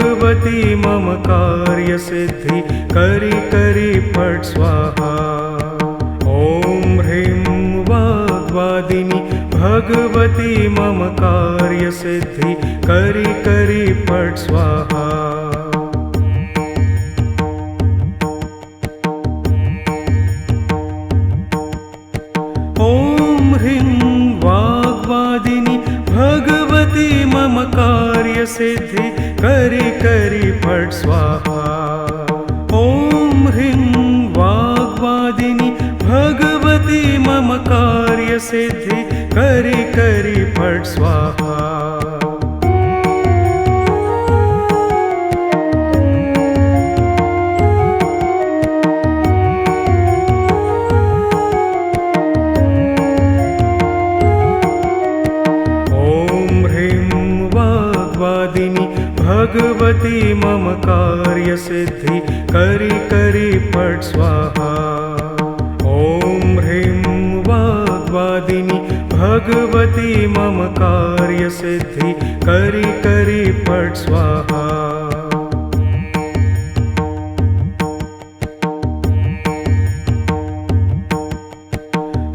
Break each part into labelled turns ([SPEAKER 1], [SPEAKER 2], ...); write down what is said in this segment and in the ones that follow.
[SPEAKER 1] भगवती मम कार्य सिद्धि करि करि फट् स्वाहा। ॐ ह्रीं वाग्वादिनि भगवती मम कार्य सिद्धि करि करि फट् स्वाहा। ॐ ह्रीं वाग्वादिनि भगवती मम कार्य सिद्धि करि करि फट् स्वाहा। ॐ ह्रीं वाग्वादिनि भगवती मम कार्य सिद्धि करि करि फट् स्वाहा। भगवती मम कार्य सिद्धि करि करि फट् स्वाहा। ॐ ह्रीं वाग्वादिनि भगवती मम कार्य सिद्धि करि करि फट् स्वाहा।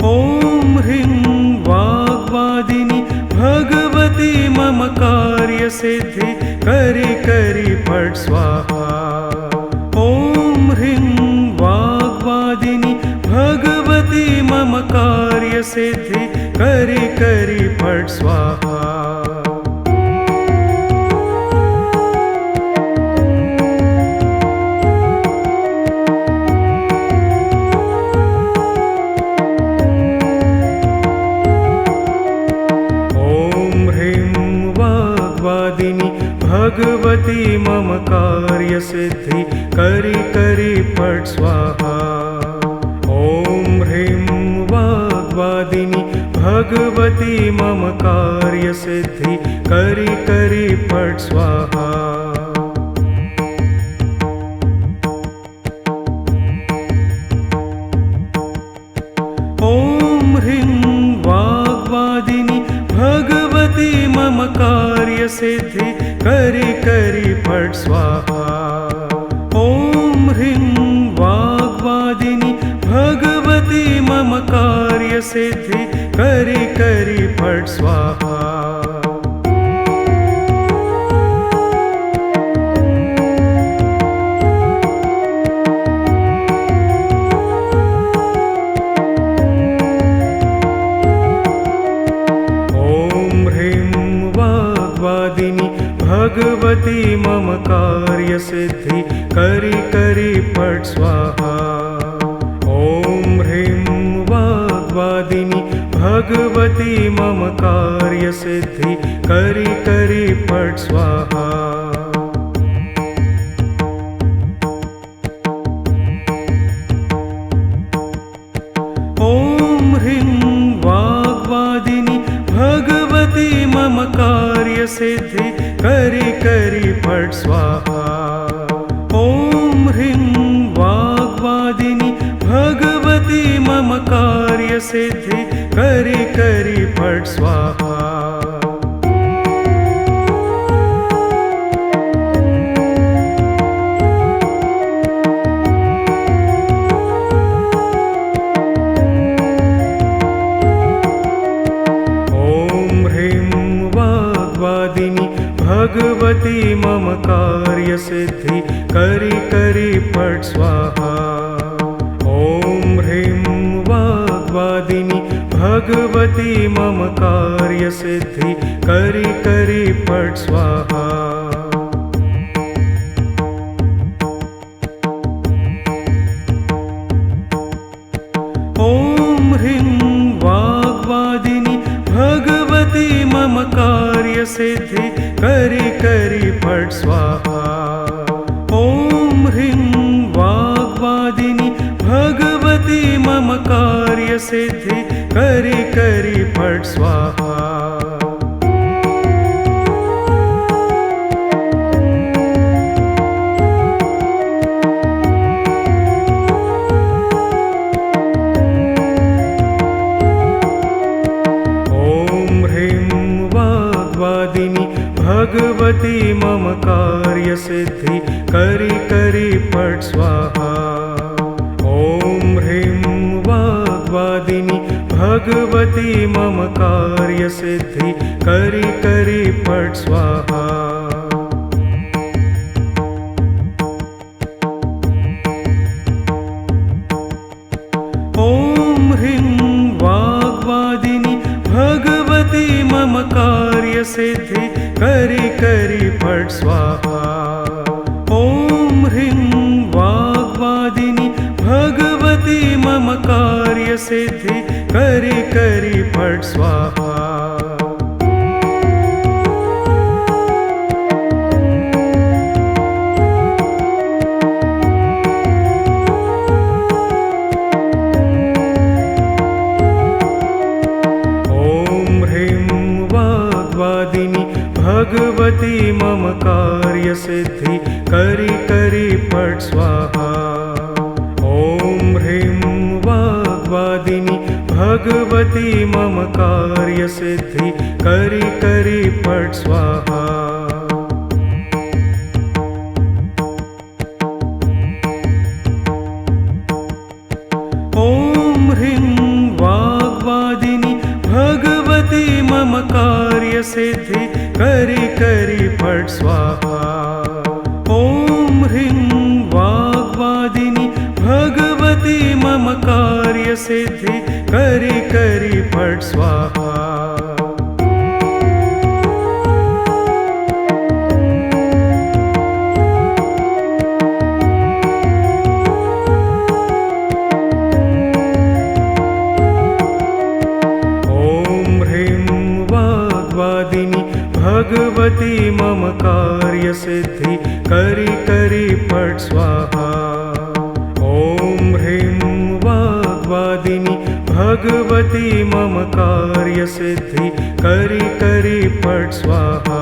[SPEAKER 1] ॐ ह्रीं वाग्वादिनि भगवती मम कार्य सिद्धि करि करि फट् स्वाहा। ॐ ह्रीं वाग्वादिनि भगवती मम कार्य सिद्धि करि करि फट् स्वाहा। भगवती मम कार्य सिद्धि करि करि फट् स्वाहा। ॐ ह्रीं वाग्वादिनि भगवती मम कार्य सिद्धि करि करि फट् स्वाहा। ॐ ह्रीं वाग्वादिनि भगवती मम कार्य सिद्धि करि करि फट् स्वाहा। ॐ ह्रीं वाग्वादिनि भगवती मम कार्य सिद्धि करि करि फट् स्वाहा। भगवती मम कार्य सिद्धि करि करि फट् स्वाहा। ॐ ह्रीं वाग्वादिनि भगवती मम कार्य सिद्धि करि करि फट् स्वाहा। ॐ ह्रीं वाग्वादिनि भगवती मम कार्य सिद्धि करि करि फट् स्वाहा। ॐ ह्रीं वाग्वादिनि भगवती मम कार्य सिद्धि करि करि फट् स्वाहा। भगवती मम कार्य सिद्धि करि करि फट् स्वाहा। ॐ ह्रीं वाग्वादिनि भगवती मम कार्य सिद्धि करि करि फट् स्वाहा। ॐ ह्रीं वाग्वादिनि भगवती मम कार्य सिद्धि करि करि फट् स्वाहा। ॐ ह्रीं वाग्वादिनि भगवती मम कार्य सिद्धि करि करि फट् स्वाहा। भगवती मम कार्य सिद्धि करि करि फट् स्वाहा। ॐ ह्रीं वाग्वादिनी भगवती मम कार्य सिद्धि करि करि फट् स्वाहा। ॐ ह्रीं वाग्वादिनी भगवती मम कार्य सिद्धि करि करि फट् स्वाहा। ॐ ह्रीं वाग्वादिनी भगवती मम कार्य सिद्धि करि करि फट् स्वाहा। भगवती मम कार्य सिद्धि करि करि फट् स्वाहा। ॐ ह्रीं वाग्वादिनी भगवती मम कार्य सिद्धि करि करि फट् स्वाहा। ॐ ह्रीं वाग्वादिनी भगवती मम कार्य सिद्धि करि करि फट् स्वाहा। ॐ ह्रीं वाग्वादिनी भगवती मम कार्य सिद्धि करि करि फट् स्वाहा। भगवती मम कार्य सिद्धि करि करि फट् स्वाहा। ॐ ह्रीं वाग्वादिनी भगवती मम कार्य सिद्धि करि करि फट् स्वाहा।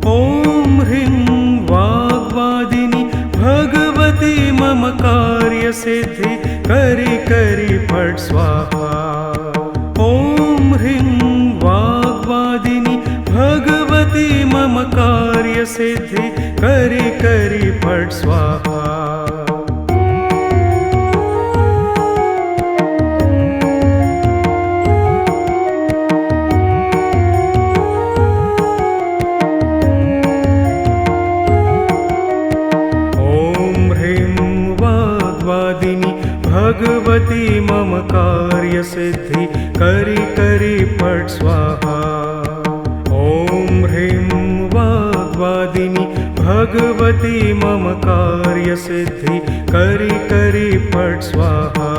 [SPEAKER 1] ॐ ह्रीं वाग्वादिनी भगवती मम कार्य सिद्धि करि करि फट् स्वाहा। ॐ ह्रीं वाग्वादिनी भगवती मम कार्य सिद्धि करि करि फट् स्वाहा। भगवती मम कार्य सिद्धि करि करि फट् स्वाहा। ॐ ह्रीं वाग्वादिनी भगवती मम कार्य सिद्धि करि करि फट् स्वाहा।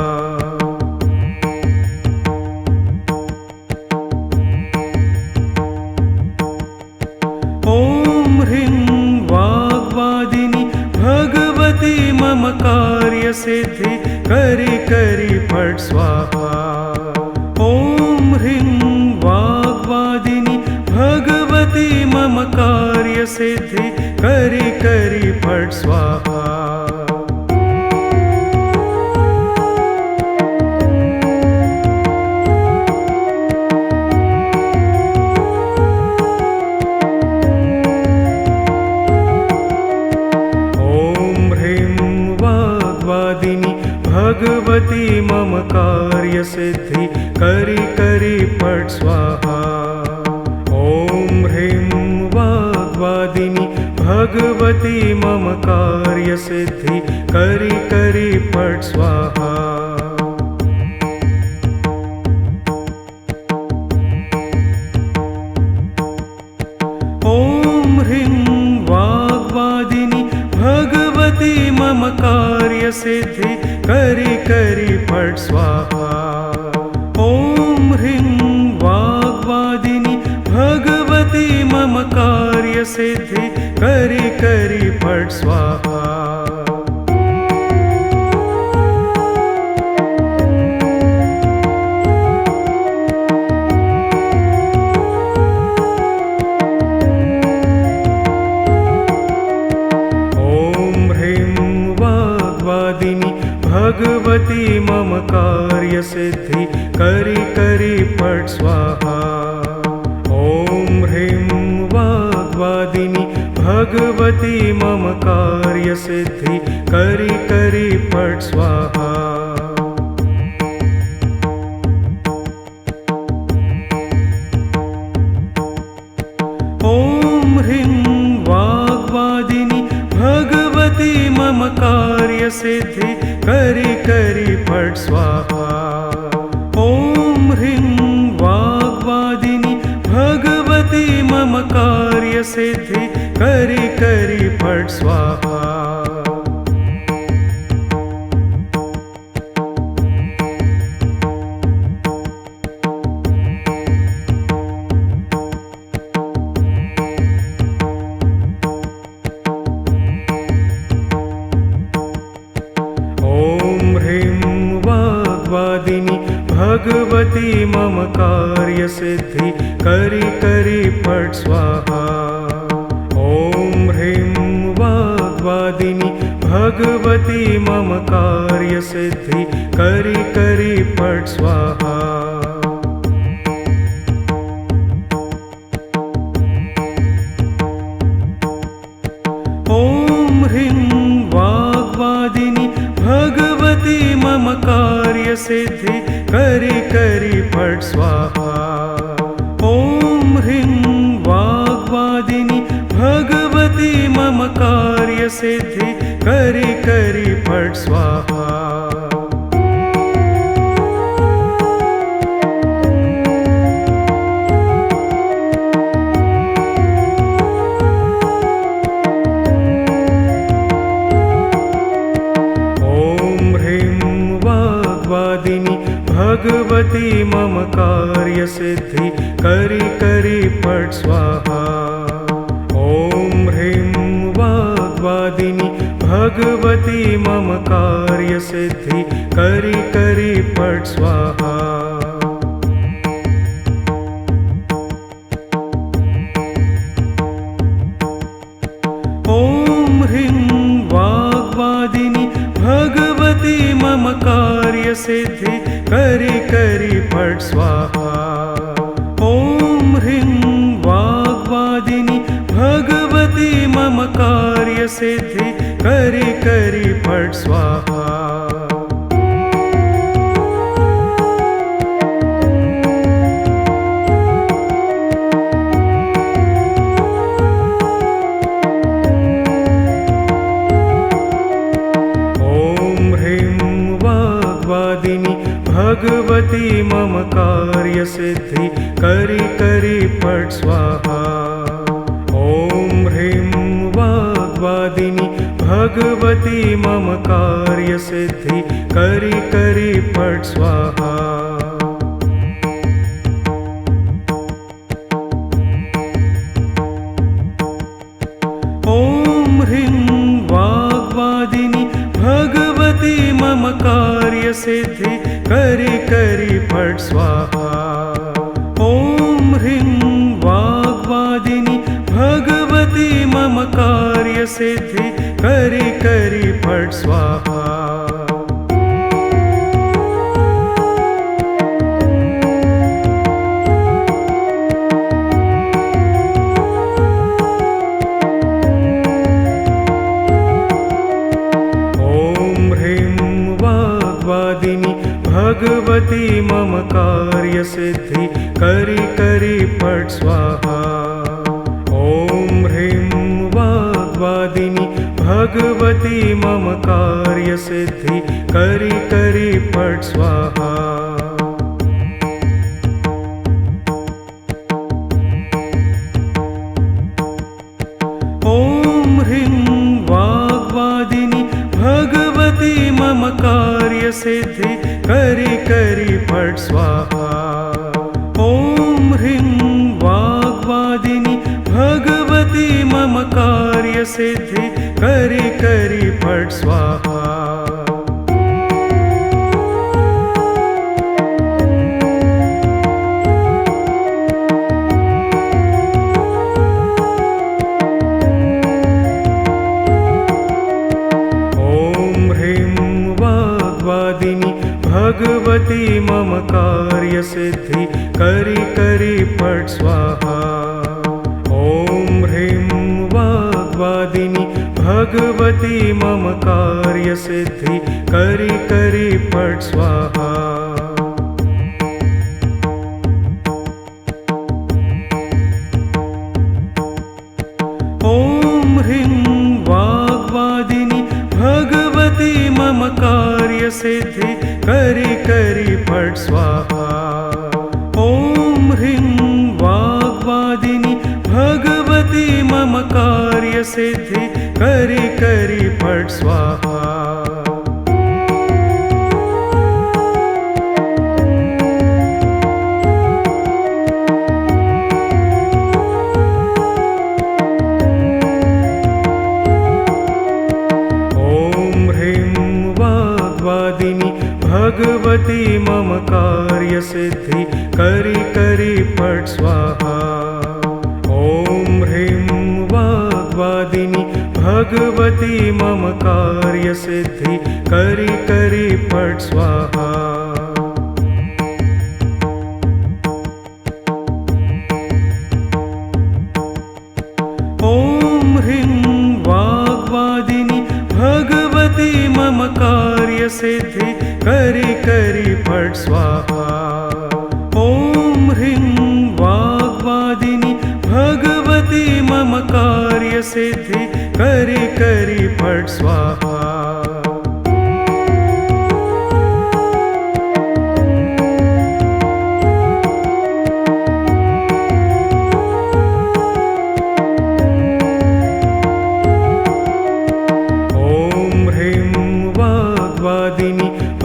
[SPEAKER 1] ॐ ह्रीं वाग्वादिनी भगवती मम कार्य सिद्धि करि करि फट् स्वाहा। ॐ ह्रीं वाग्वादिनी भगवती मम कार्य सिद्धि करि करि फट् स्वाहा। भगवती मम कार्य सिद्धि करि करि फट् स्वाहा। ॐ ह्रीं वाग्वादिनी भगवती मम कार्य सिद्धि करि करि फट् स्वाहा। ॐ ह्रीं वाग्वादिनी भगवती मम कार्य सिद्धि करि करि फट् स्वाहा। ॐ ह्रीं वाग्वादिनी भगवती मम कार्य सिद्धि करि करि फट् स्वाहा। भगवती भगवती मम कार्य सिद्धि करि करि पट स्वाहा। ॐ ह्रीं वाग्वादिनी भगवती मम कार्य सिद्धि करि करि पट स्वाहा। ॐ ह्रीं वाग्वादिनी भगवती मम कार्य सिद्धि करि करि पट स्वाहा। ॐ ह्रीं वाग्वादिनी भगवती मम कार्य सिद्धि करि करि पट स्वाहा। ॐ ह्रीं वाग्वादिनी भगवती मम कार्य सिद्धि करि करि पट स्वाहा। ॐ ह्रीं वाग्वादिनी भगवती मम कार्य सिद्धि करि करि पट स्वाहा। ॐ ह्रीं वाग्वादिनी भगवती मम कार्य सिद्धि करि करि पट स्वाहा। ॐ ह्रीं वाग्वादिनी भगवती मम कार्य सिद्धि करि करि पट स्वाहा। ॐ ह्रीं वाग्वादिनी भगवती मम कार्य सिद्धि करि करि पट स्वाहा। ॐ ह्रीं वाग्वादिनी भगवती मम कार्य सिद्धि करि करि पट स्वाहा। ॐ ह्रीं वाग्वादिनी भगवती मम कार्य सिद्धि करि करि पट स्वाहा। ॐ ह्रीं वाग्वादिनी भगवती मम कार्य सिद्धि करि करि पट स्वाहा। ॐ ह्रीं वाग्वादिनी भगवती मम कार्य सिद्धि करि करि पट स्वाहा। ॐ ह्रीं वाग्वादिनी भगवती मम कार्य सिद्धि करि करि पट स्वाहा। ॐ ह्रीं वाग्वादिनी भगवती मम कार्य सिद्धि करि करि पट स्वाहा। ॐ ह्रीं वाग्वादिनी भगवती मम कार्य सिद्धि करि करि पट स्वाहा। ॐ ह्रीं वाग्वादिनी भगवती मम कार्य सिद्धि करि करि पट स्वाहा। ॐ ह्रीं वाग्वादिनी भगवती मम कार्य सिद्धि करि करि पट स्वाहा। ॐ ह्रीं वाग्वादिनी भगवती मम कार्य सिद्धि करि करि पट स्वाहा। ॐ ह्रीं वाग्वादिनी भगवती मम कार्य सिद्धि करि करि पट स्वाहा। ॐ ह्रीं वाग्वादिनी भगवती मम कार्यसिद्धि करि करि फट् स्वाहा। ॐ ह्रीं वाग्वादिनि भगवती मम कार्यसिद्धि करि करि फट् स्वाहा। ॐ ह्रीं वाग्वादिनि भगवती मम कार्यसिद्धि करि करि फट् स्वाहा। ॐ ह्रीं वाग्वादिनि भगवती मम कार्यसिद्धि करि करि फट् स्वाहा। भगवती मम कार्यसिद्धि करि करि फट् स्वाहा। ॐ ह्रीं वाग्वादिनि भगवती मम कार्यसिद्धि करि करि फट् स्वाहा। ॐ ह्रीं वाग्वादिनि भगवती मम कार्यसिद्धि करि करि फट् स्वाहा। ॐ ह्रीं वाग्वादिनि भगवती मम कार्यसिद्धि करि करि फट् स्वाहा।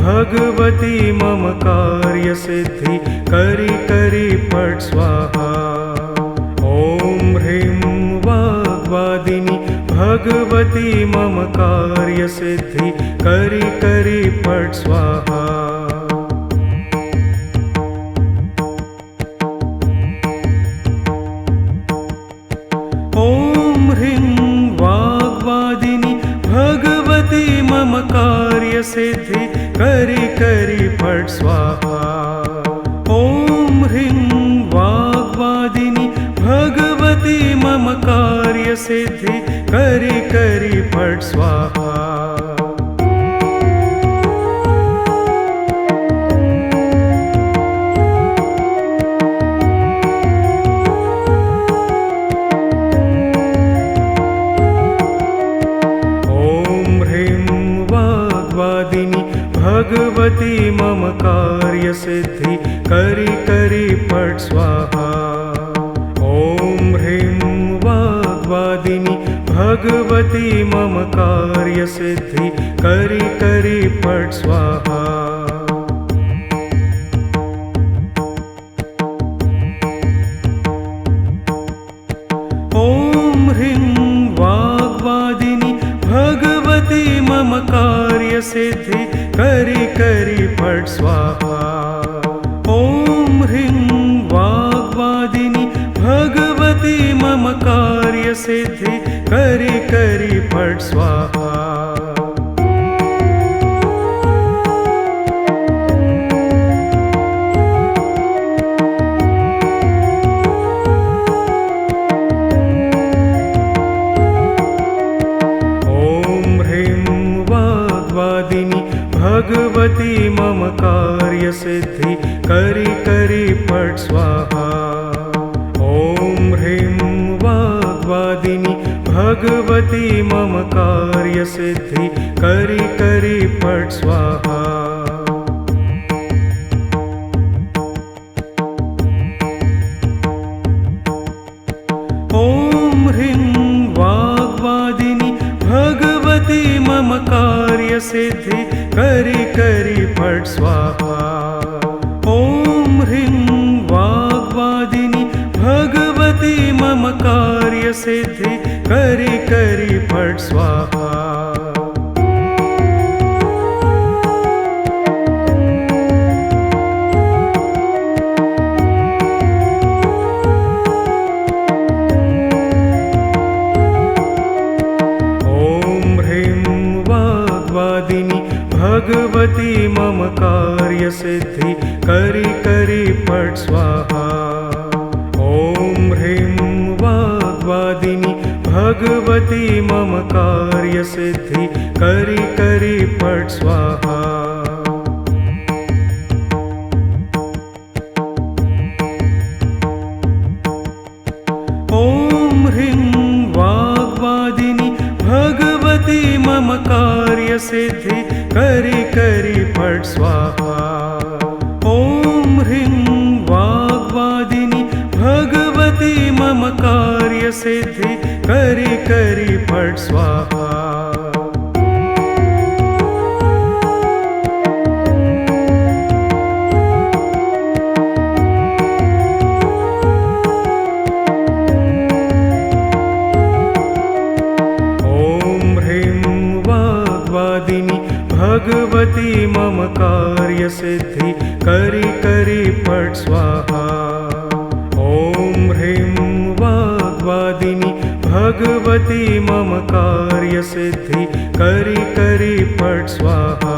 [SPEAKER 1] भगवती मम कार्यसिद्धि करि करि फट् स्वाहा। ॐ ह्रीं वाग्वादिनि भगवती मम कार्यसिद्धि करि करि फट् स्वाहा। ॐ ह्रीं वाग्वादिनि भगवती मम कार्यसिद्धि करि करि फट् स्वाहा। ॐ ह्रीं वाग्वादिनि भगवती मम कार्यसिद्धि करि करि फट् स्वाहा। भगवती मम कार्यसिद्धि करि करि फट् स्वाहा। ॐ ह्रीं वाग्वादिनि भगवती मम कार्यसिद्धि करि करि फट् स्वाहा। ॐ ह्रीं वाग्वादिनि भगवती मम कार्यसिद्धि करि करि फट् स्वाहा। ॐ ह्रीं वाग्वादिनि भगवती मम कार्यसिद्धि करि करि फट् स्वाहा। भगवती मम कार्यसिद्धि करि करि फट् स्वाहा। ॐ ह्रीं वाग्वादिनि भगवती मम कार्यसिद्धि करि करि फट् स्वाहा। ॐ ह्रीं वाग्वादिनि भगवती मम कार्यसिद्धि करि करि फट् स्वाहा। ॐ ह्रीं वाग्वादिनि भगवती मम कार्यसिद्धि करि करि फट् स्वाहा। भगवती मम कार्यसिद्धि करि करि फट् स्वाहा। ॐ ह्रीं वाग्वादिनि भगवती मम कार्यसिद्धि करि करि फट् स्वाहा। ॐ ह्रीं वाग्वादिनि भगवती मम कार्यसिद्धि करि करि फट् स्वाहा। ॐ ह्रीं वाग्वादिनि भगवती मम कार्यसिद्धि करि करि फट् स्वाहा। भगवती मम कार्यसिद्धि करि करि फट् स्वाहा। ॐ ह्रीं वाग्वादिनि भगवती मम कार्यसिद्धि करि करि फट् स्वाहा।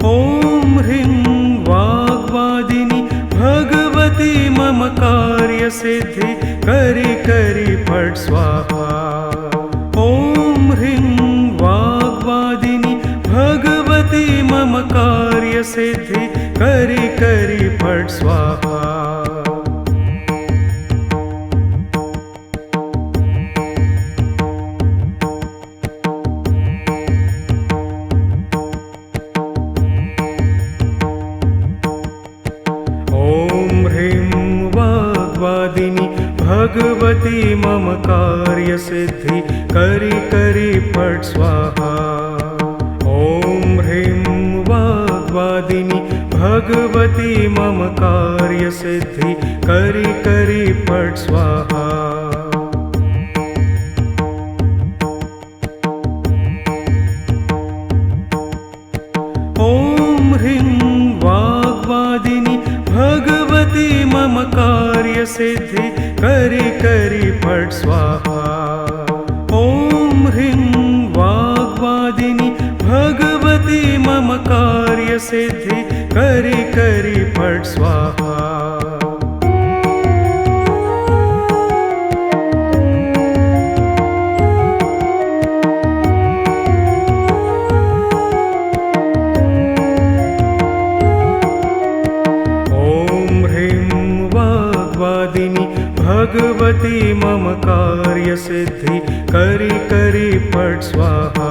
[SPEAKER 1] ॐ ह्रीं वाग्वादिनि भगवती मम कार्यसिद्धि करि करि फट् स्वाहा। ॐ ह्रीं वाग्वादिनि भगवती मम कार्यसिद्धि करि करि फट् स्वाहा। भगवती मम कार्यसिद्धि करि करि फट् स्वाहा। ॐ ह्रीं वाग्वादिनि भगवती मम कार्यसिद्धि करि करि फट् स्वाहा। ॐ ह्रीं वाग्वादिनि भगवती मम कार्यसिद्धि करि करि फट् स्वाहा। ॐ ह्रीं वाग्वादिनि भगवती मम कार्यसिद्धि करि करि फट् स्वाहा। भगवती मम कार्यसिद्धि करि करि फट् स्वाहा।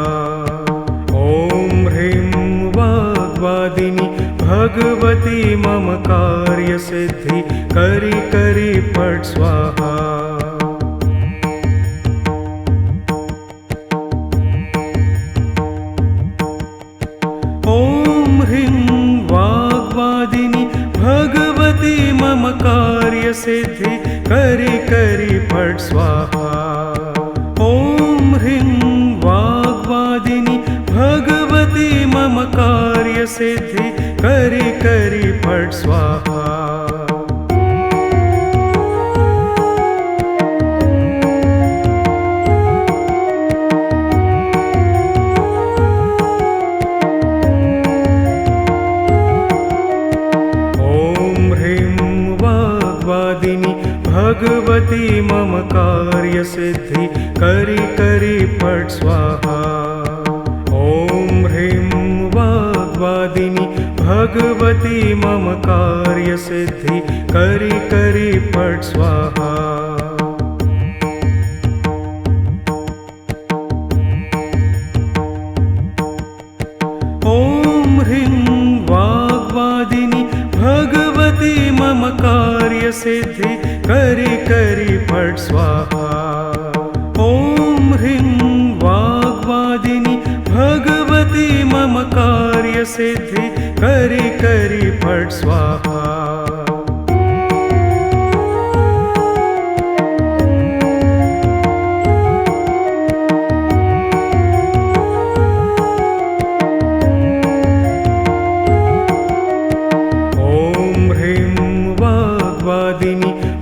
[SPEAKER 1] ॐ ह्रीं वाग्वादिनि भगवती मम कार्यसिद्धि करि करि फट् स्वाहा। ॐ ह्रीं वाग्वादिनि भगवती मम कार्यसिद्धि करि करि फट् स्वाहा। ॐ ह्रीं वाग्वादिनि भगवती मम कार्यसिद्धि करि करि फट् स्वाहा। भगवती मम कार्यसिद्धि करि करि फट् स्वाहा। ॐ ह्रीं वाग्वादिनि भगवती मम कार्यसिद्धि करि करि फट् स्वाहा। ॐ ह्रीं वाग्वादिनि भगवती मम कार्यसिद्धि करि करि फट् स्वाहा। ॐ ह्रीं वाग्वादिनि भगवती मम कार्यसिद्धि करि करि फट् स्वाहा।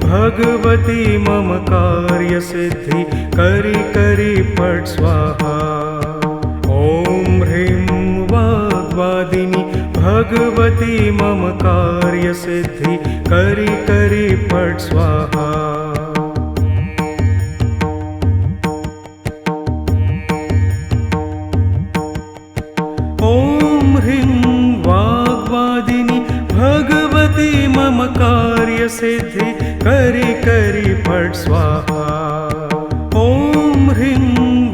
[SPEAKER 1] भगवती मम कार्यसिद्धि करि करि फट् स्वाहा। ॐ ह्रीं वाग्वादिनि भगवती मम कार्यसिद्धि करि करि फट् स्वाहा। ॐ ह्रीं वाग्वादिनि भगवती मम कार्यसिद्धि करि करि फट् स्वाहा। ॐ ह्रीं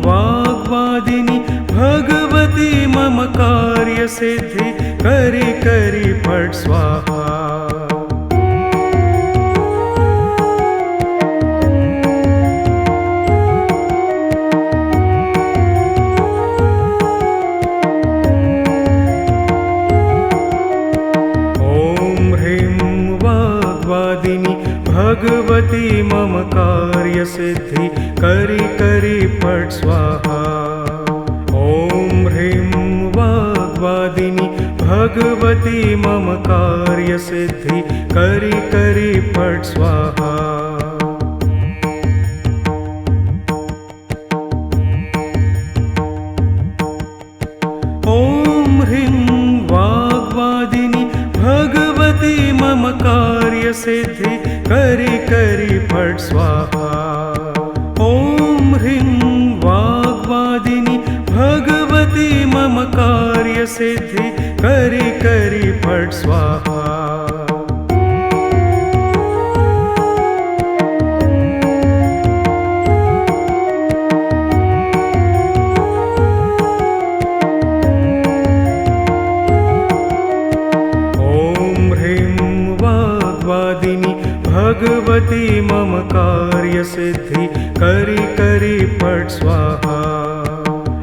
[SPEAKER 1] वाग्वादिनि भगवती मम कार्यसिद्धि करि करि फट् स्वाहा। भगवती मम कार्यसिद्धि करि करि फट् स्वाहा। ॐ ह्रीं वाग्वादिनि भगवती मम कार्यसिद्धि करि करि फट् स्वाहा। ॐ ह्रीं वाग्वादिनि भगवती मम कार्यसिद्धि करि करि फट् स्वाहा। ॐ ह्रीं वाग्वादिनि भगवती मम कार्यसिद्धि करि करि फट् स्वाहा। भगवती मम कार्यसिद्धि करि करि फट् स्वाहा।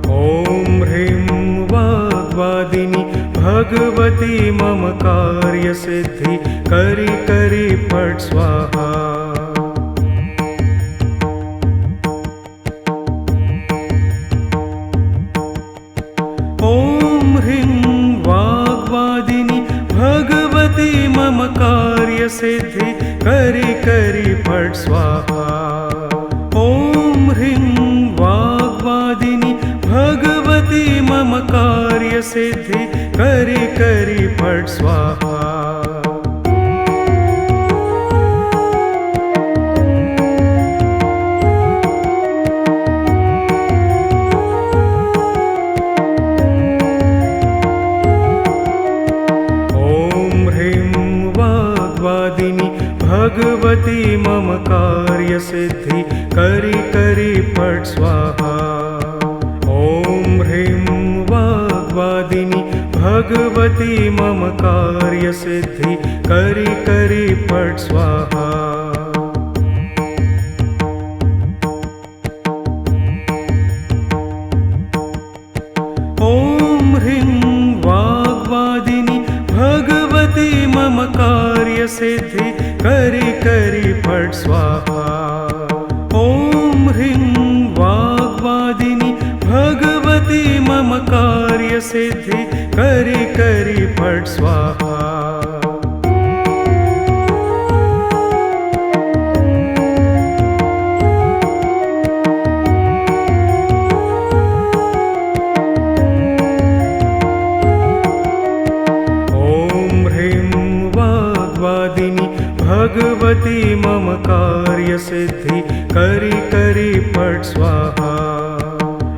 [SPEAKER 1] ॐ ह्रीं वाग्वादिनि भगवती मम कार्यसिद्धि करि करि फट् स्वाहा। ॐ ह्रीं वाग्वादिनि भगवती मम कार्यसिद्धि करि करि फट् स्वाहा। ॐ ह्रीं वाग्वादिनि भगवती मम कार्यसिद्धि करि करि फट् स्वाहा। भगवती मम कार्यसिद्धि करि करि फट् स्वाहा। ॐ ह्रीं वाग्वादिनि भगवती मम कार्यसिद्धि करि करि फट् स्वाहा। ॐ ह्रीं वाग्वादिनि भगवती मम कार्यसिद्धि करि करि फट् स्वाहा। ॐ ह्रीं वाग्वादिनि भगवती मम कार्यसिद्धि करि करि फट् स्वाहा। भगवती मम कार्यसिद्धि करि करि फट् स्वाहा।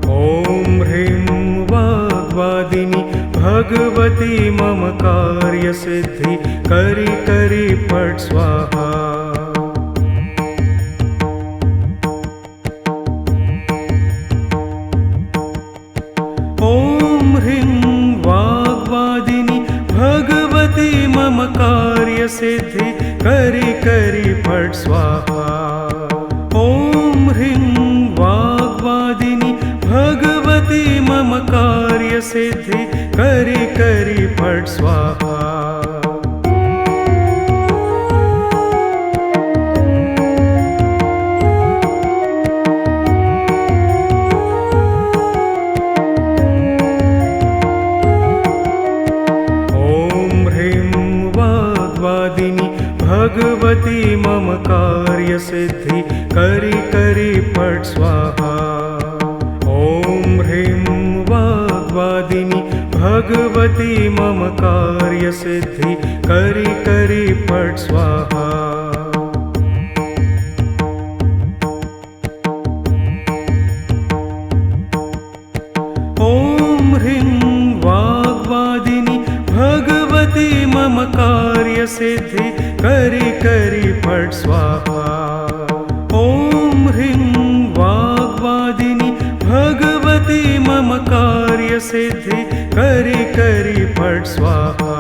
[SPEAKER 1] ॐ ह्रीं वाग्वादिनि भगवती मम कार्यसिद्धि करि करि फट् स्वाहा। ॐ ह्रीं वाग्वादिनि भगवती मम कार्यसिद्धि करि करि फट् स्वाहा। ॐ ह्रीं वाग्वादिनि भगवती मम कार्यसिद्धि करि करि फट् स्वाहा। भगवती मम कार्य सिद्धि करि करि फट् स्वाहा। ॐ ह्रीं वाग्वादिनी भगवती मम कार्य सिद्धि करि करि फट् स्वाहा। ॐ ह्रीं वाग्वादिनी भगवती मम कार्य सिद्धि करि करि फट् स्वाहा। ॐ ह्रीं वाग्वादिनी भगवती मम कार्य सिद्धि करि करि फट् स्वाहा।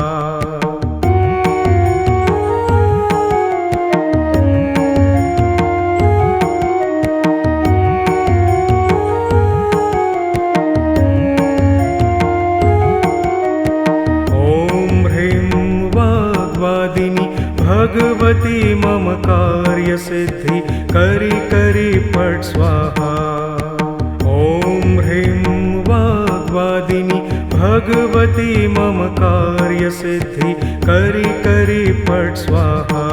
[SPEAKER 1] भगवती मम कार्य सिद्धि करि करि फट् स्वाहा। ॐ ह्रीं वाग्वादिनी भगवती मम कार्य सिद्धि करि करि फट् स्वाहा।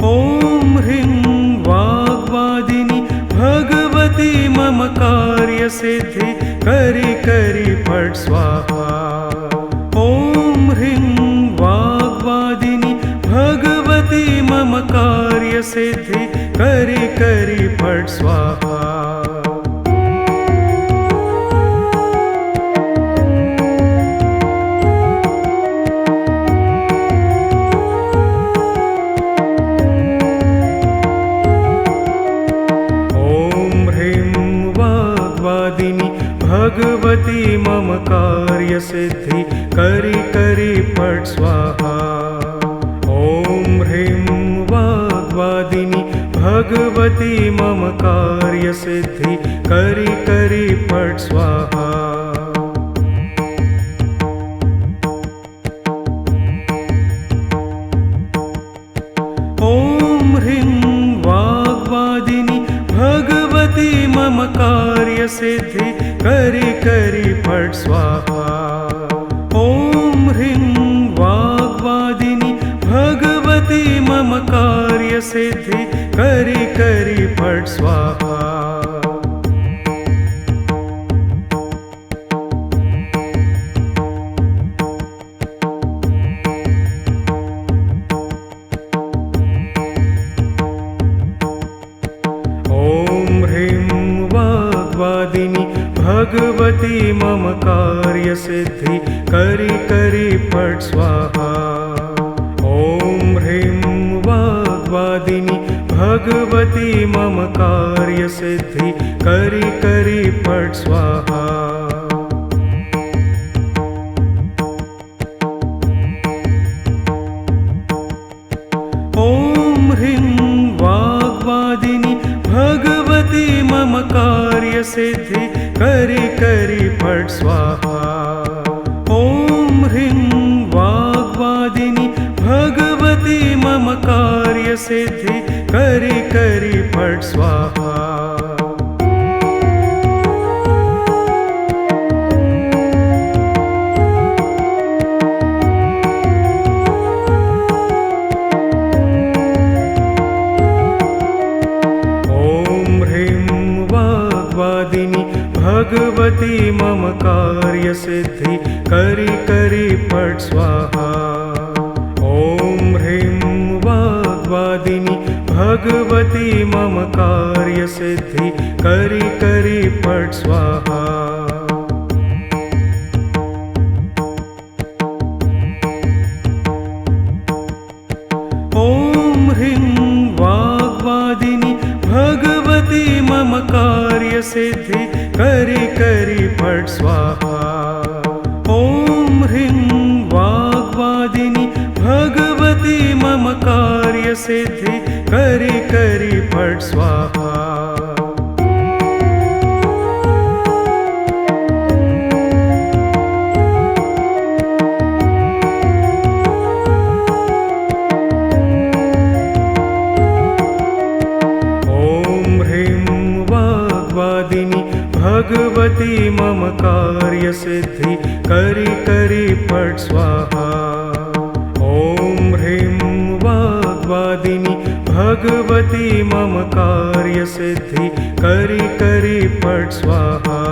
[SPEAKER 1] ॐ ह्रीं वाग्वादिनी भगवती मम कार्य सिद्धि करि करि फट् स्वाहा। ॐ ह्रीं वाग्वादिनी भगवती मम कार्य सिद्धि करि करि फट् स्वाहा। भगवती मम कार्य सिद्धि करि करि फट् स्वाहा। ॐ ह्रीं वाग्वादिनी भगवती मम कार्य सिद्धि करि करि फट् स्वाहा। ॐ ह्रीं वाग्वादिनी भगवती मम कार्य सिद्धि करि करि फट् स्वाहा। ॐ ह्रीं वाग्वादिनी भगवती मम कार्य सिद्धि करि करि फट् स्वाहा। भगवती मम कार्य सिद्धि करि करि फट् स्वाहा। ॐ ह्रीं वाग्वादिनी भगवती मम कार्य सिद्धि करि करि फट् स्वाहा। ॐ ह्रीं वाग्वादिनी भगवती मम कार्य सिद्धि करि करि फट् स्वाहा। ॐ ह्रीं वाग्वादिनी भगवती मम कार्य सिद्धि करि करि फट् स्वाहा। भगवती मम कार्य सिद्धि करि करि फट् स्वाहा। ॐ ह्रीं वाग्वादिनी भगवती मम कार्य सिद्धि करि करि फट् स्वाहा। ॐ ह्रीं वाग्वादिनी भगवती मम कार्य सिद्धि करि करि फट् स्वाहा। ॐ ह्रीं वाग्वादिनी भगवती मम कार्य सिद्धि करि करि फट् स्वाहा। भगवती मम कार्य सिद्धि करि करि फट् स्वाहा। ॐ ह्रीं वाग्वादिनी भगवती मम कार्य सिद्धि करि करि फट् स्वाहा।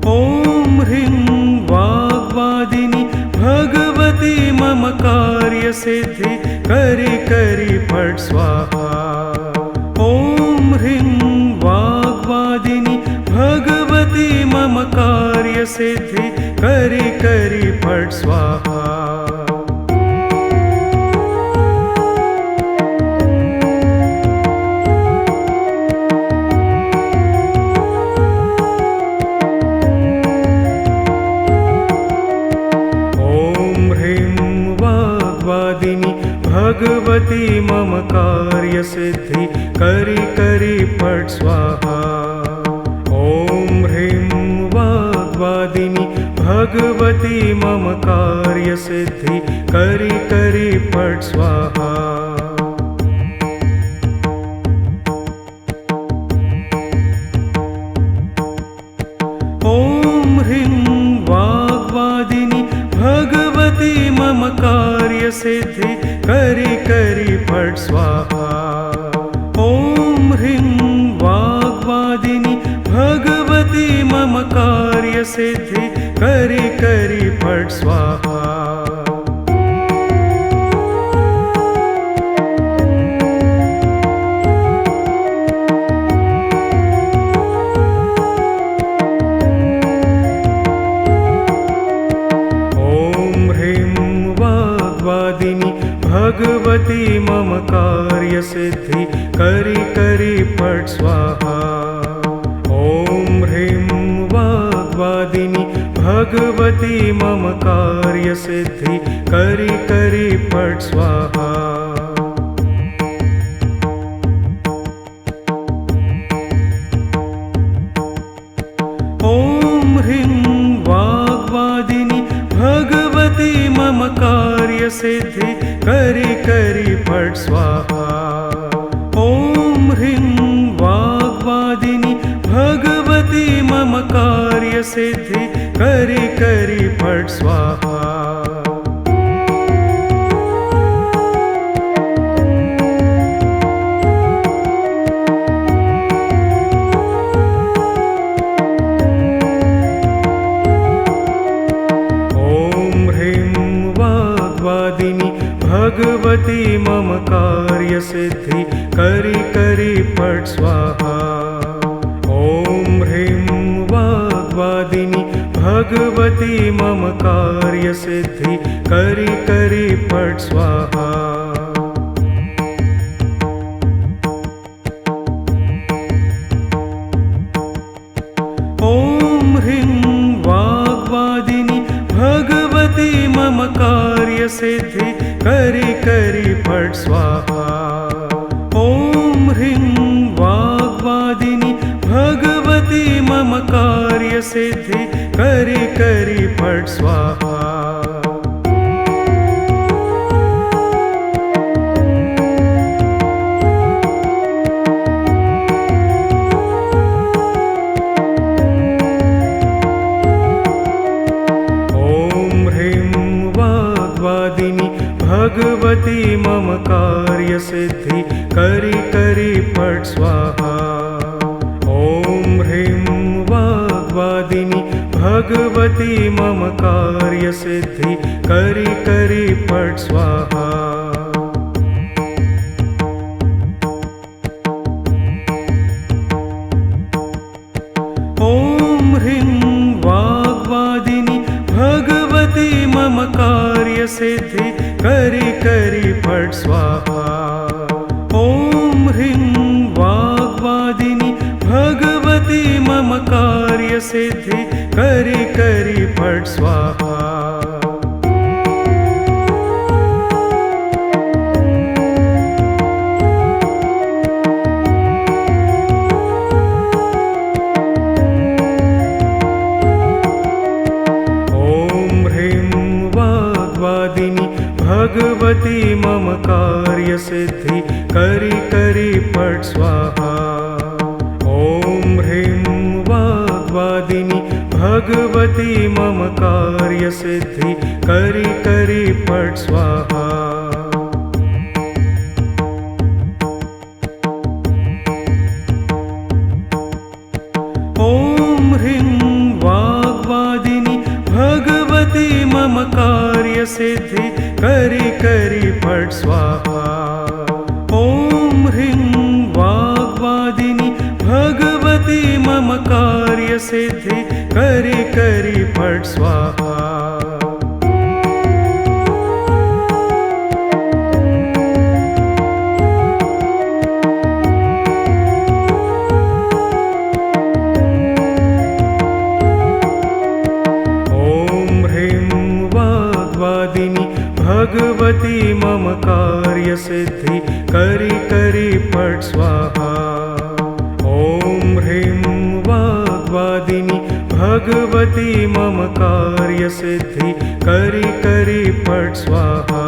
[SPEAKER 1] ॐ ह्रीं वाग्वादिनी भगवती मम कार्य सिद्धि करि करि फट् स्वाहा। ॐ ह्रीं वाग्वादिनी भगवती मम कार्य सिद्धि करि करि फट् स्वाहा। भगवती मम कार्य सिद्धि करि करि फट् स्वाहा। ॐ ह्रीं वाग्वादिनी भगवती मम कार्य सिद्धि करि करि फट् स्वाहा। ॐ ह्रीं वाग्वादिनी भगवती मम कार्य सिद्धि करि करि फट् स्वाहा। ॐ ह्रीं वाग्वादिनी भगवती मम कार्य सिद्धि करि करि फट् स्वाहा। भगवती मम कार्य सिद्धि करि करि फट् स्वाहा। ॐ ह्रीं वाग्वादिनी भगवती मम कार्य सिद्धि करि करि फट् स्वाहा। ॐ ह्रीं वाग्वादिनी भगवती मम कार्य सिद्धि करि करि फट् स्वाहा। ॐ ह्रीं वाग्वादिनी भगवती मम कार्य सिद्धि करि करि फट् स्वाहा। भगवती मम कार्य सिद्धि करि करि फट् स्वाहा। ॐ ह्रीं वाग्वादिनी भगवती मम कार्य सिद्धि करि करि फट् स्वाहा। ॐ ह्रीं वाग्वादिनी भगवती मम कार्य सिद्धि करि करि फट् स्वाहा। ॐ ह्रीं वाग्वादिनी भगवती मम कार्य सिद्धि करि करि फट् स्वाहा। भगवती मम कार्य सिद्धि करि करि फट् स्वाहा। ॐ ह्रीं वाग्वादिनी भगवती मम कार्य सिद्धि करि करि फट् स्वाहा। ॐ ह्रीं वाग्वादिनी भगवती मम कार्य सिद्धि करि करि फट् स्वाहा। ॐ ह्रीं वाग्वादिनी भगवती मम कार्य सिद्धि करि करि फट् स्वाहा। भगवती मम कार्य सिद्धि करि करि पट स्वाहा। ॐ ह्रीं वाग्वादिनी भगवती मम कार्य सिद्धि करि करि पट स्वाहा। ॐ ह्रीं वाग्वादिनी भगवती मम कार्य सिद्धि करि करि पट स्वाहा। ॐ ह्रीं वाग्वादिनी भगवती मम कार्य सिद्धि करि करि पट स्वाहा। भगवती मम कार्य सिद्धि करि करि पट स्वाहा। ॐ ह्रीं वाग्वादिनी भगवती मम कार्य सिद्धि करि करि पट स्वाहा।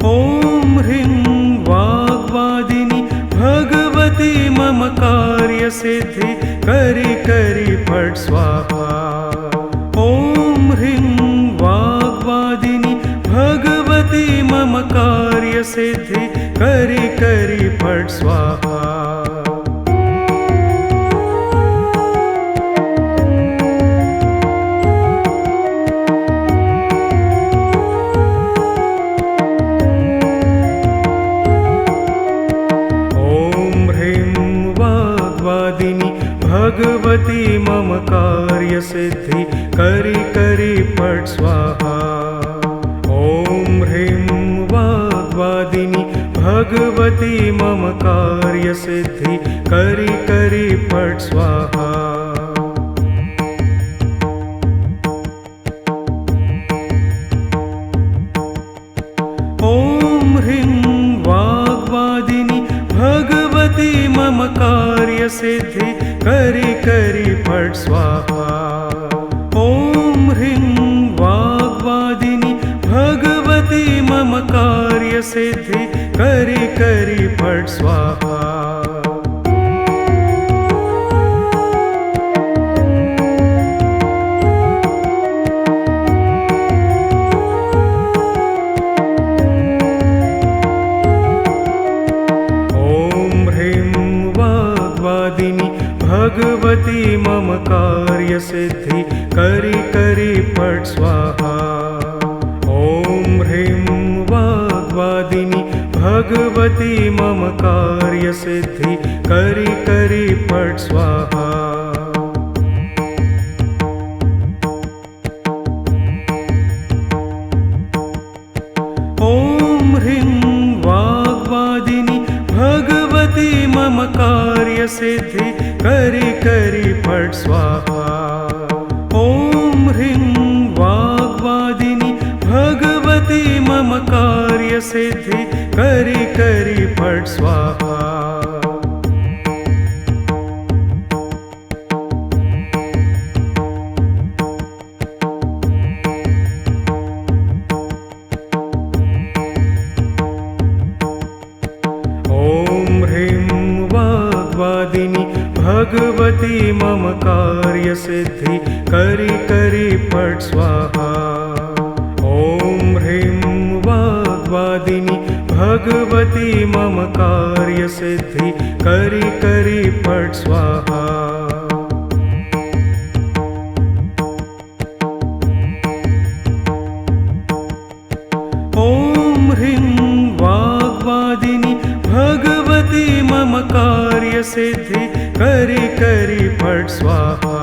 [SPEAKER 1] ॐ ह्रीं वाग्वादिनी भगवती मम कार्य सिद्धि करि करि पट स्वाहा। ॐ ह्रीं वाग्वादिनी भगवती मम कार्य सिद्धि करि करि पट स्वाहा। भगवती मम कार्य सिद्धि करि करि पट स्वाहा। ॐ ह्रीं वाग्वादिनी भगवती मम कार्य सिद्धि करि करि पट स्वाहा। ॐ ह्रीं वाग्वादिनी भगवती मम कार्य सिद्धि करि करि पट स्वाहा। ॐ ह्रीं वाग्वादिनी भगवती मम कार्य सिद्धि करि करि पट स्वाहा। भगवती मम कार्य सिद्धि करि करि पट स्वाहा। ॐ ह्रीं वाग्वादिनी भगवती मम कार्य सिद्धि करि करि पट स्वाहा। ॐ ह्रीं वाग्वादिनी भगवती मम कार्य सिद्धि करि करि पट स्वाहा। ॐ ह्रीं वाग्वादिनी भगवती मम कार्य सिद्धि करि करि पट स्वाहा। भगवती मम कार्य सिद्धि करि करि पट स्वाहा। ॐ ह्रीं वाग्वादिनी भगवती मम कार्य सिद्धि करि करि पट स्वाहा। ॐ ह्रीं वाग्वादिनी भगवती मम कार्य सिद्धि करि करि पट स्वाहा।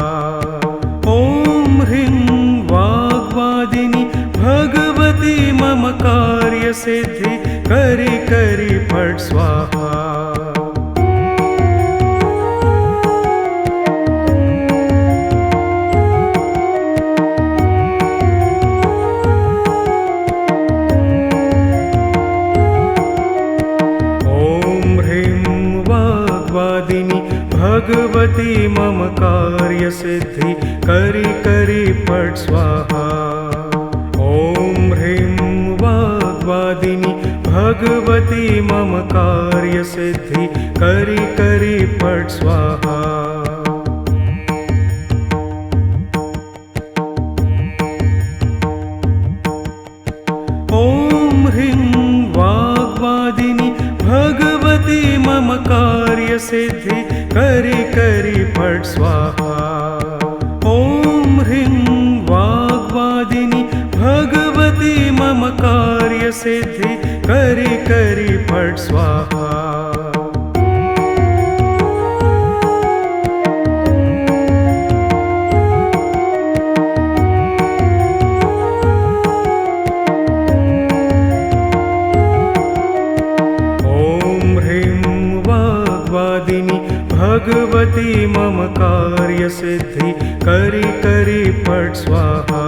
[SPEAKER 1] ॐ ह्रीं वाग्वादिनी भगवती मम कार्य सिद्धि करि करि पट स्वाहा। भगवती मम कार्य सिद्धि करि करि फट् स्वाहा। ॐ ह्रीं वाग्वादिनी भगवती मम कार्य सिद्धि करि करि फट् स्वाहा। ॐ ह्रीं वाग्वादिनी भगवती मम कार्य सिद्धि करि करि फट् स्वाहा। ॐ ह्रीं वाग्वादिनी भगवती मम कार्य सिद्धि करि करि फट् स्वाहा। भगवती मम कार्य सिद्धि करि करि फट् स्वाहा।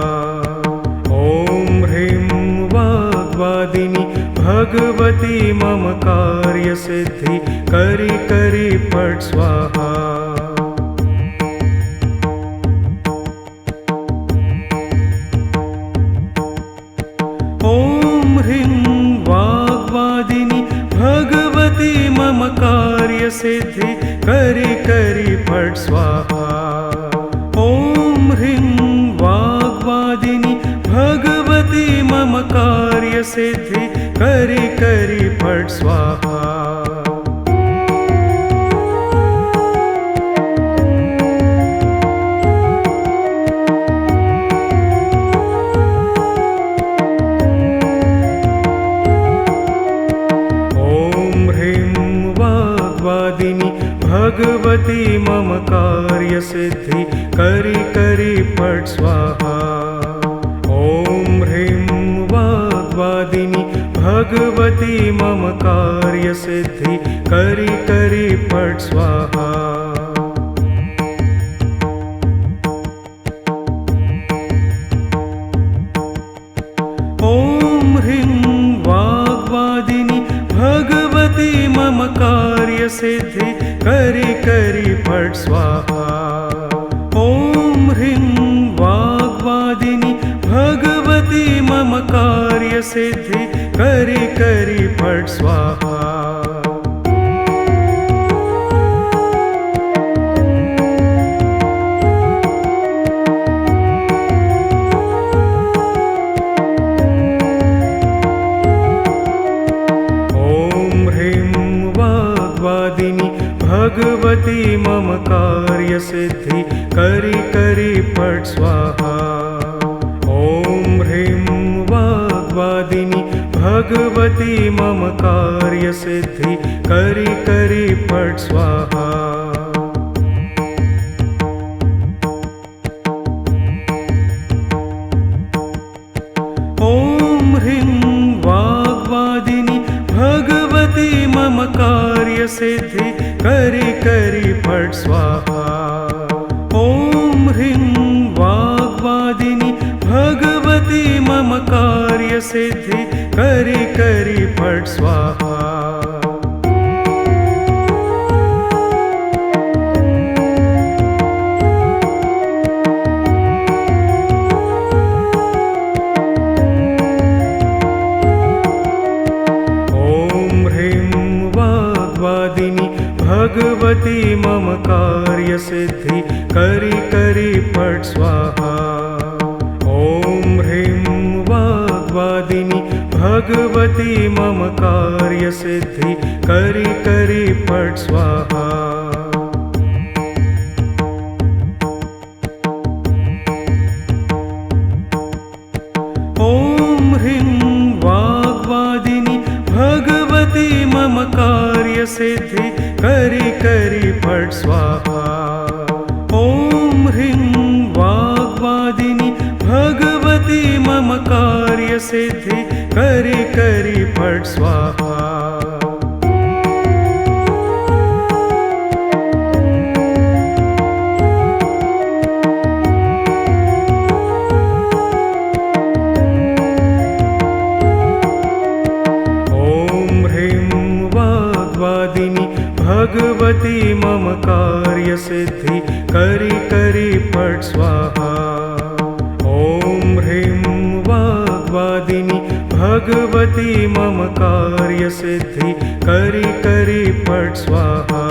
[SPEAKER 1] ॐ ह्रीं वाग्वादिनी भगवती मम कार्य सिद्धि करि करि फट् स्वाहा। ॐ ह्रीं वाग्वादिनी भगवती मम कार्य सिद्धि करि करि फट् स्वाहा। ॐ ह्रीं वाग्वादिनी भगवती मम कार्य सिद्धि करि करि फट् स्वाहा। भगवती मम कार्य सिद्धि करि करि फट् स्वाहा। ॐ ह्रीं वाग्वादिनी भगवती मम कार्य सिद्धि करि करि फट् स्वाहा। ॐ ह्रीं वाग्वादिनी भगवती मम कार्य सिद्धि करि करि फट् स्वाहा। ॐ ह्रीं वाग्वादिनी भगवती मम कार्य सिद्धि करि करि फट् स्वाहा। भगवती मम कार्य सिद्धि करि करि फट् स्वाहा। ॐ ह्रीं वाग्वादिनी भगवती मम कार्य सिद्धि करि करि फट् स्वाहा। ॐ ह्रीं वाग्वादिनी भगवती मम कार्य सिद्धि करि करि फट् स्वाहा। ॐ ह्रीं वाग्वादिनी भगवती मम कार्य सिद्धि करि करि फट् स्वाहा। भगवती मम कार्य सिद्धि करि करि फट् स्वाहा। ॐ ह्रीं वाग्वादिनी भगवती मम कार्य सिद्धि करि करि फट् स्वाहा। ॐ ह्रीं वाग्वादिनी भगवती मम कार्य सिद्धि करि करि फट् स्वाहा। ॐ ह्रीं वाग्वादिनी भगवती मम कार्य सिद्धि करि करि फट् स्वाहा। भगवती मम कार्यसिद्धि करि करि फट् स्वाहा। ॐ ह्रीं वाग्वादिनि भगवती मम कार्यसिद्धि करि करि फट् स्वाहा।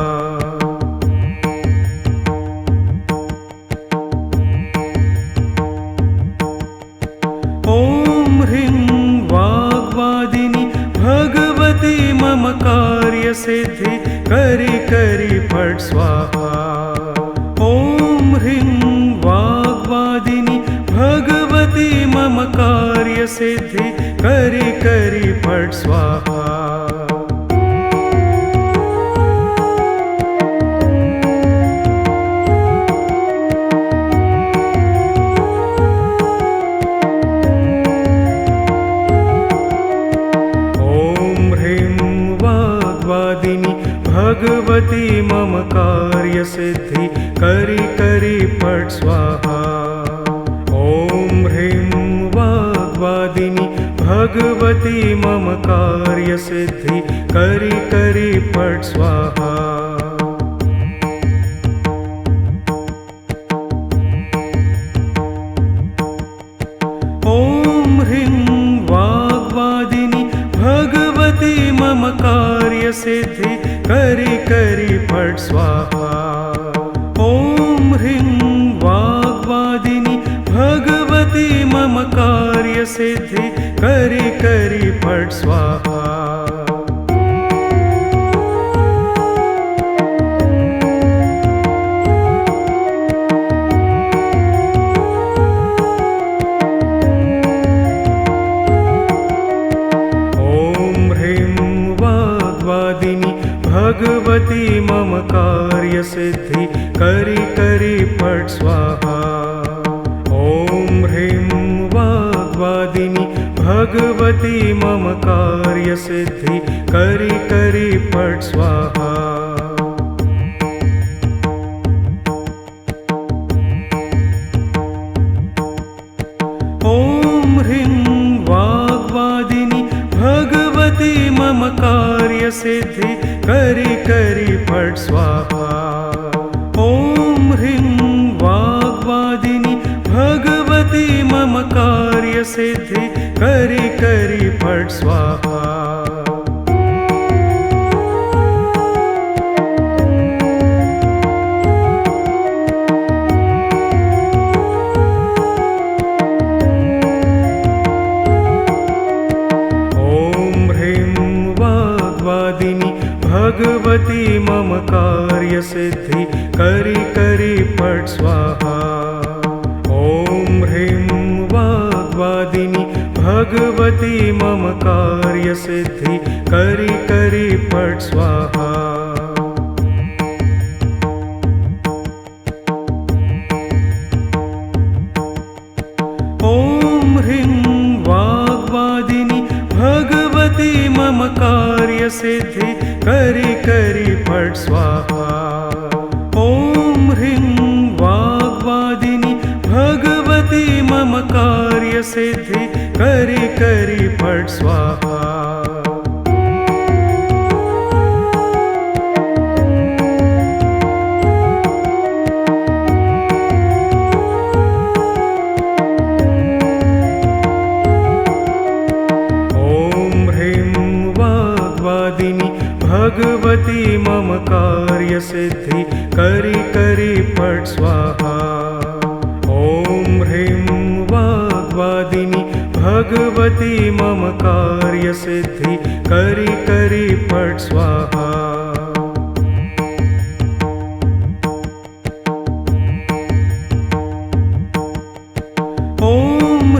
[SPEAKER 1] ॐ ह्रीं वाग्वादिनि भगवती मम कार्यसिद्धि करि करि फट् स्वाहा। ॐ ह्रीं वाग्वादिनि भगवती मम कार्यसिद्धि करि करि फट् स्वाहा। भगवती मम कार्यसिद्धि करि करि फट् स्वाहा। ॐ ह्रीं वाग्वादिनि भगवती मम कार्यसिद्धि करि करि फट् स्वाहा। ॐ ह्रीं वाग्वादिनि भगवती मम कार्यसिद्धि करि करि फट् स्वाहा। ॐ ह्रीं वाग्वादिनि भगवती मम कार्यसिद्धि करि करि फट् स्वाहा। भगवती मम कार्यसिद्धि करि करि फट् स्वाहा। ॐ ह्रीं वाग्वादिनि भगवती मम कार्यसिद्धि करि करि फट् स्वाहा। ॐ ह्रीं वाग्वादिनि भगवती मम कार्यसिद्धि करि करि फट् स्वाहा। ॐ ह्रीं वाग्वादिनि भगवती मम कार्यसिद्धि करि करि फट् स्वाहा। भगवती मम कार्यसिद्धि करि करि फट् स्वाहा। ॐ ह्रीं वाग्वादिनि भगवती मम कार्यसिद्धि करि करि फट् स्वाहा। ॐ ह्रीं वाग्वादिनि भगवती मम कार्यसिद्धि करि करि फट् स्वाहा। ॐ ह्रीं वाग्वादिनि भगवती मम कार्यसिद्धि करि करि फट् स्वाहा। भगवती मम कार्यसिद्धि करि करि फट् स्वाहा। ॐ ह्रीं वाग्वादिनि भगवती मम कार्यसिद्धि करि करि फट् स्वाहा। ॐ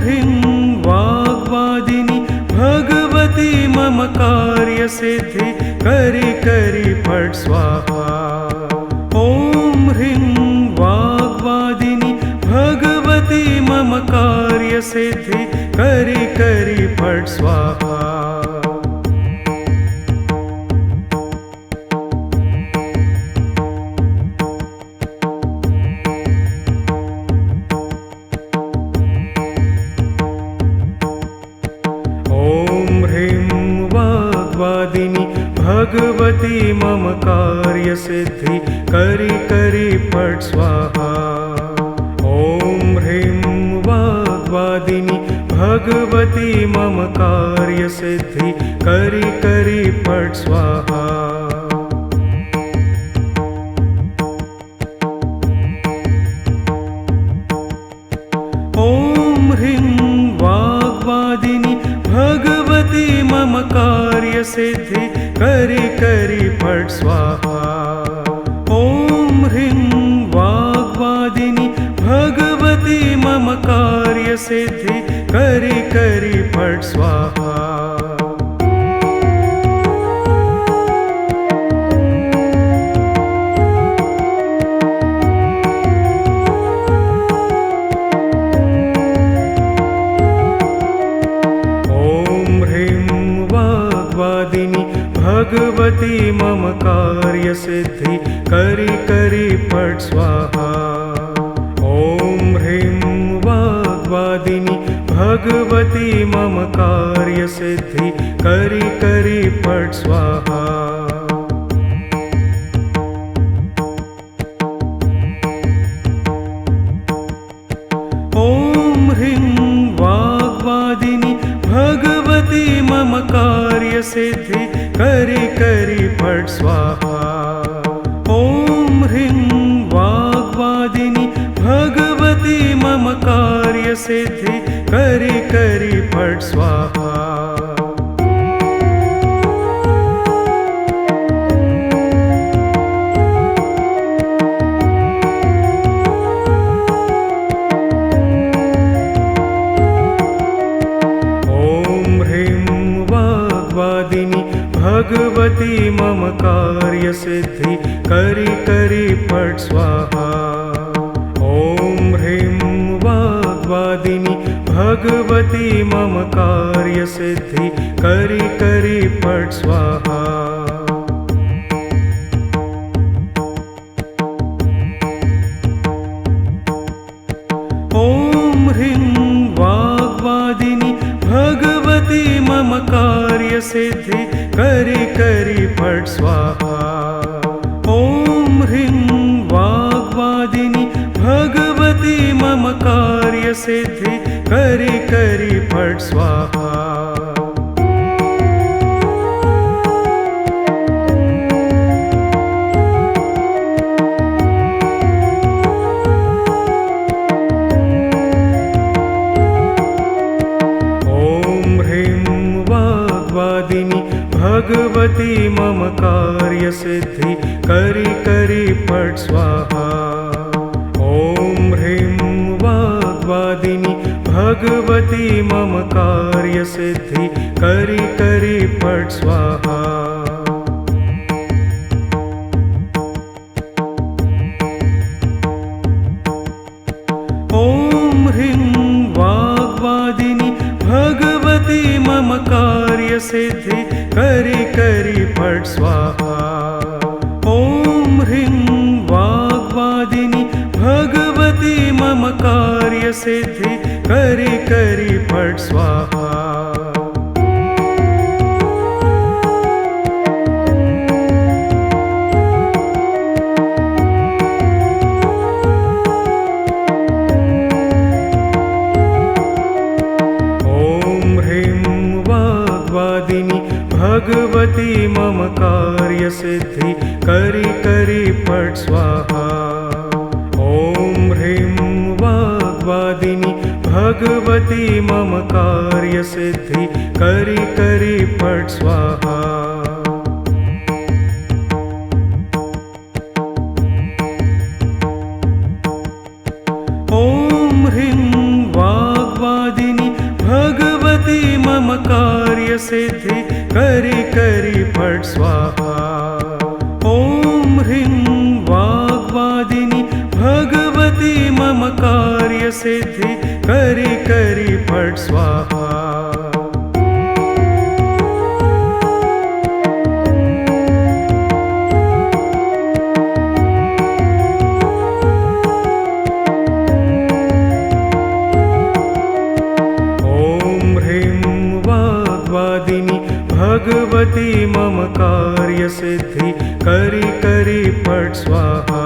[SPEAKER 1] ह्रीं वाग्वादिनि भगवती मम कार्यसिद्धि करि करि फट् स्वाहा। ॐ ह्रीं वाग्वादिनि भगवती मम कार्यसिद्धि करि करि फट् स्वाहा। भगवती मम कार्य कार्यसिद्धि करि करि फट् स्वाहा। ॐ ह्रीं वाग्वादिनि भगवती मम कार्यसिद्धि करि करि फट् स्वाहा। ॐ ह्रीं वाग्वादिनि भगवती मम कार्यसिद्धि करि करि फट् स्वाहा। ॐ ह्रीं वाग्वादिनि भगवती मम कार्यसिद्धि करि करि फट् स्वाहा। भगवती मम कार्यसिद्धि करि करि फट् स्वाहा। ॐ ह्रीं वाग्वादिनि भगवती मम कार्यसिद्धि करि करि फट् स्वाहा। ॐ ह्रीं वाग्वादिनि भगवती मम कार्यसिद्धि करि करि फट् स्वाहा। ॐ ह्रीं वाग्वादिनि भगवती मम कार्यसिद्धि करि करि फट् स्वाहा। भगवती मम कार्यसिद्धि करि करि फट् स्वाहा। ॐ ह्रीं वाग्वादिनि भगवती मम कार्यसिद्धि करि करि फट् स्वाहा। ॐ ह्रीं वाग्वादिनि भगवती मम कार्यसिद्धि करि करि फट् स्वाहा। ॐ ह्रीं वाग्वादिनि भगवती मम कार्यसिद्धि करि करि फट् स्वाहा। भगवती मम कार्यसिद्धि करि करि फट् स्वाहा। ॐ ह्रीं वाग्वादिनि भगवती मम कार्यसिद्धि करि करि फट् स्वाहा। ॐ ह्रीं वाग्वादिनि भगवती मम कार्यसिद्धि करि करि फट् स्वाहा। ॐ ह्रीं वाग्वादिनि भगवती मम कार्यसिद्धि करि करि फट् स्वाहा। भगवती मम कार्यसिद्धि करि करि फट् स्वाहा। ॐ ह्रीं वाग्वादिनि भगवती मम कार्यसिद्धि करि करि फट् स्वाहा। ॐ ह्रीं वाग्वादिनि भगवती मम कार्यसिद्धि करि करि फट् स्वाहा। ॐ ह्रीं वाग्वादिनि भगवती मम कार्यसिद्धि करि करि फट् स्वाहा। भगवती मम कार्यसिद्धि करि करि फट् स्वाहा।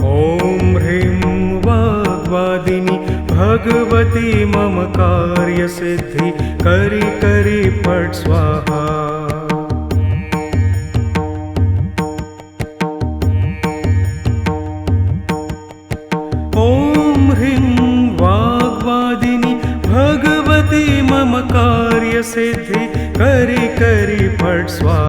[SPEAKER 1] ॐ ह्रीं वाग्वादिनि भगवती मम कार्यसिद्धि करि करि फट् स्वाहा। ॐ ह्रीं वाग्वादिनि भगवती मम कार्यसिद्धि करि करि फट् स्वाहा।